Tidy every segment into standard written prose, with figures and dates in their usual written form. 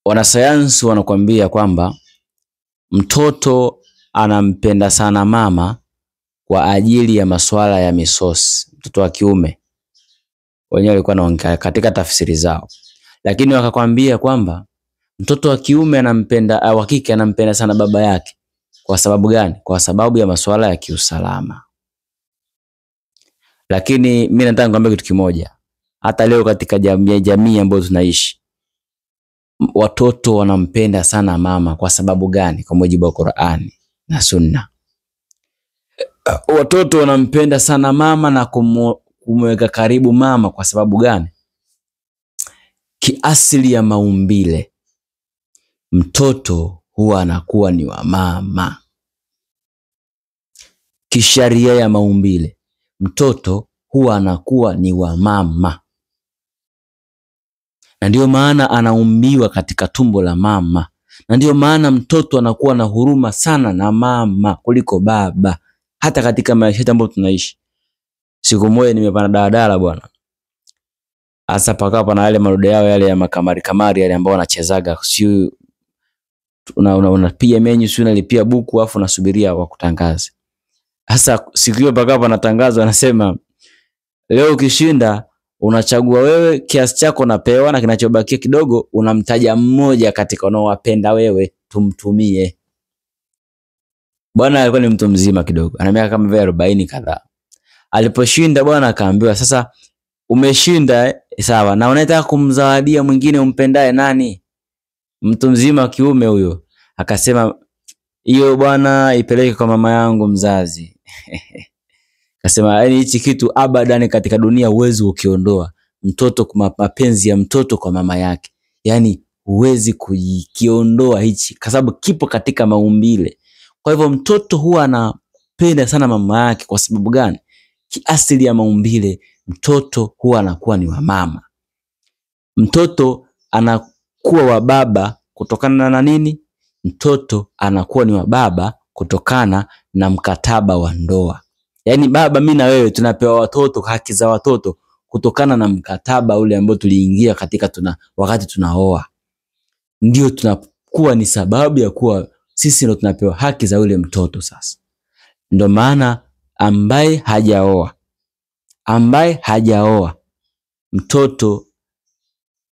Wanasayansi wanakuambia kwamba mtoto anampenda sana mama kwa ajili ya masuala ya misosi. Mtoto wa kiume wenyewe walikuwa wanaongea katika tafsiri zao, lakini wakakwambia kwamba mtoto wa kiume anampenda au wa kike anampenda sana baba yake. Kwa sababu gani? Kwa sababu ya masuala ya kiusalama. Lakini mimi nataka nikwambie kitu kimoja. Hata leo katika jamii ambayo tunaishi, watoto wanampenda sana mama. Kwa sababu gani? Kwa mujibu wa Qur'ani na Sunna, watoto wanampenda sana mama na kumweka karibu mama. Kwa sababu gani? Kiasili ya maumbile, mtoto huwa anakuwa ni wa mama. Kisharia ya maumbile, mtoto huwa anakuwa ni wa mama, na ndio maana anaumbiwa katika tumbo la mama, na ndio maana mtoto anakuwa na huruma sana na mama kuliko baba. Hata katika maisha ambayo tunaishi, siku moja nimepanda daladala bwana, hasa pakawa pana yale marudio yao yale ya makamari yale ambao wanachezaga, si unapiga menyu, si unalipia buku afu unasubiria wakutangaze. Hasa siku hiyo pakawa panatangazwa, anasema leo ukishinda unachagua wewe, kiasi chako napewa, na kinachobakia kidogo unamtaja mmoja katika unaowapenda wewe tumtumie. Bwana alikuwa ni mtu mzima kidogo, ana miaka kama 40 kadhaa. Aliposhinda bwana akaambiwa, sasa umeshinda sawa, na unataka kumzawadia mwingine umpendaye nani? Mtu mzima wa kiume huyo akasema, hiyo bwana ipeleke kwa mama yangu mzazi. Akasema yani hichi kitu abadan katika dunia huwezi ukiondoa. Mtoto, mapenzi ya mtoto kwa mama yake, yani huwezi kukiondoa hichi, kwa sababu kipo katika maumbile. Kwa hivyo mtoto huwa anapenda sana mama yake. Kwa sababu gani? Kiasili ya maumbile, mtoto huwa anakuwa ni wa mama. Mtoto anakuwa wa baba kutokana na nini? Mtoto anakuwa ni wa baba kutokana na mkataba wa ndoa. Yaani baba, mimi na wewe tunapewa watoto, haki za watoto kutokana na mkataba ule ambao tuliingia katika wakati tunaoa. Ndio tunakuwa ni sababu ya kuwa sisi ndio tunapewa haki za ule mtoto. Sasa ndio maana ambaye hajaoa mtoto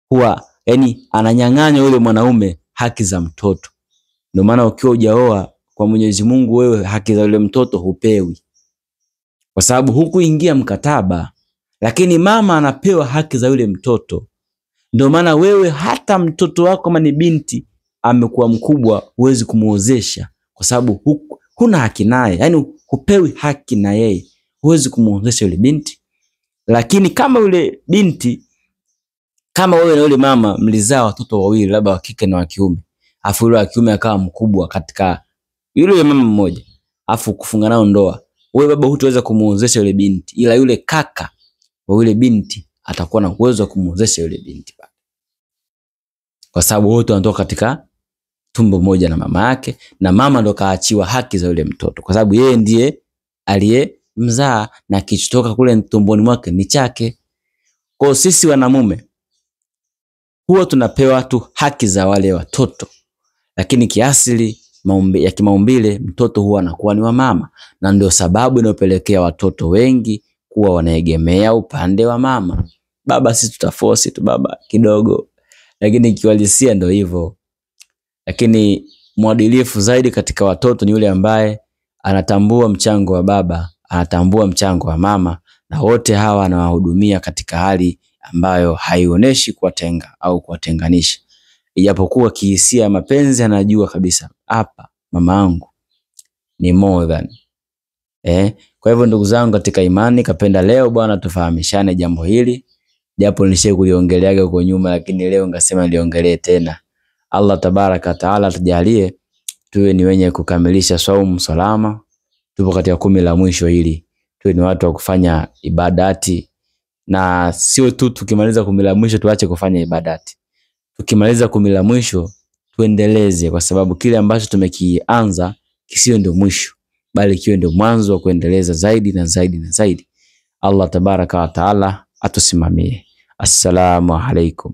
huwa yani ananyang'anya yule mwanaume haki za mtoto. Ndio maana ukiwa hujaoa, kwa Mwenyezi Mungu, wewe haki za yule mtoto hupewi, kwa sababu hukuingia mkataba. Lakini mama anapewa haki za yule mtoto. Ndio maana wewe hata mtoto wako kama ni binti amekuwa mkubwa, huwezi kumuozesha kwa sababu huna haki naye, yani hupewi haki na yeye, huwezi kumuozesha yule binti. Lakini kama yule binti, kama wewe na yule mama mlizaa watoto wawili, labda wa kike na wa kiume, afu yule wa kiume akawa mkubwa katika yule mama mmoja, afu kufunga nao ndoa, wewe baba hutaweza kumuozesha yule binti, ila yule kaka wa yule binti atakuwa na uwezo wa kumuozesha yule binti, kwa sababu wote wanatoka katika tumbo moja na mama yake, na mama ndo kaachiwa haki za yule mtoto kwa sababu yeye ndiye aliyemzaa na kichotoka kule tumboni mwake ni chake. Kwa sisi wanamume huwa tunapewa tu haki za wale watoto, lakini kiasili ya kimaumbile mtoto huwa anakuwa ni wa mama, na ndio sababu inayopelekea watoto wengi kuwa wanaegemea upande wa mama. Baba sisi tutaforce tu baba kidogo, lakini kiuhalisia ndio hivyo. Lakini mwadilifu zaidi katika watoto ni yule ambaye anatambua mchango wa baba, anatambua mchango wa mama, na wote hawa anawahudumia katika hali ambayo haionyeshi kuwatenga au kuwatenganisha. Ijapokuwa kihisia mapenzi anajua kabisa hapa mama yangu ni more than. Kwa hivyo ndugu zangu katika imani, kapenda leo bwana tufahamishane jambo hili, japo nishe kuliongelea huko nyuma, lakini leo ngasema niliongelee tena. Allah tabaraka taala tujalie tuwe ni wenye kukamilisha saumu salama. Tupo katika 10 la mwisho hili, tuwe ni watu wa kufanya ibadati, na sio tu tukimaliza 10 la mwisho tuache kufanya ibadati. Tukimaliza 10 la mwisho tuendeleze, kwa sababu kile ambacho tumekianza kisio ndio mwisho, bali kiwe ndio mwanzo wa kuendeleza zaidi na zaidi na zaidi. Allah tabaraka wa taala atusimamie. Assalamu alaikum.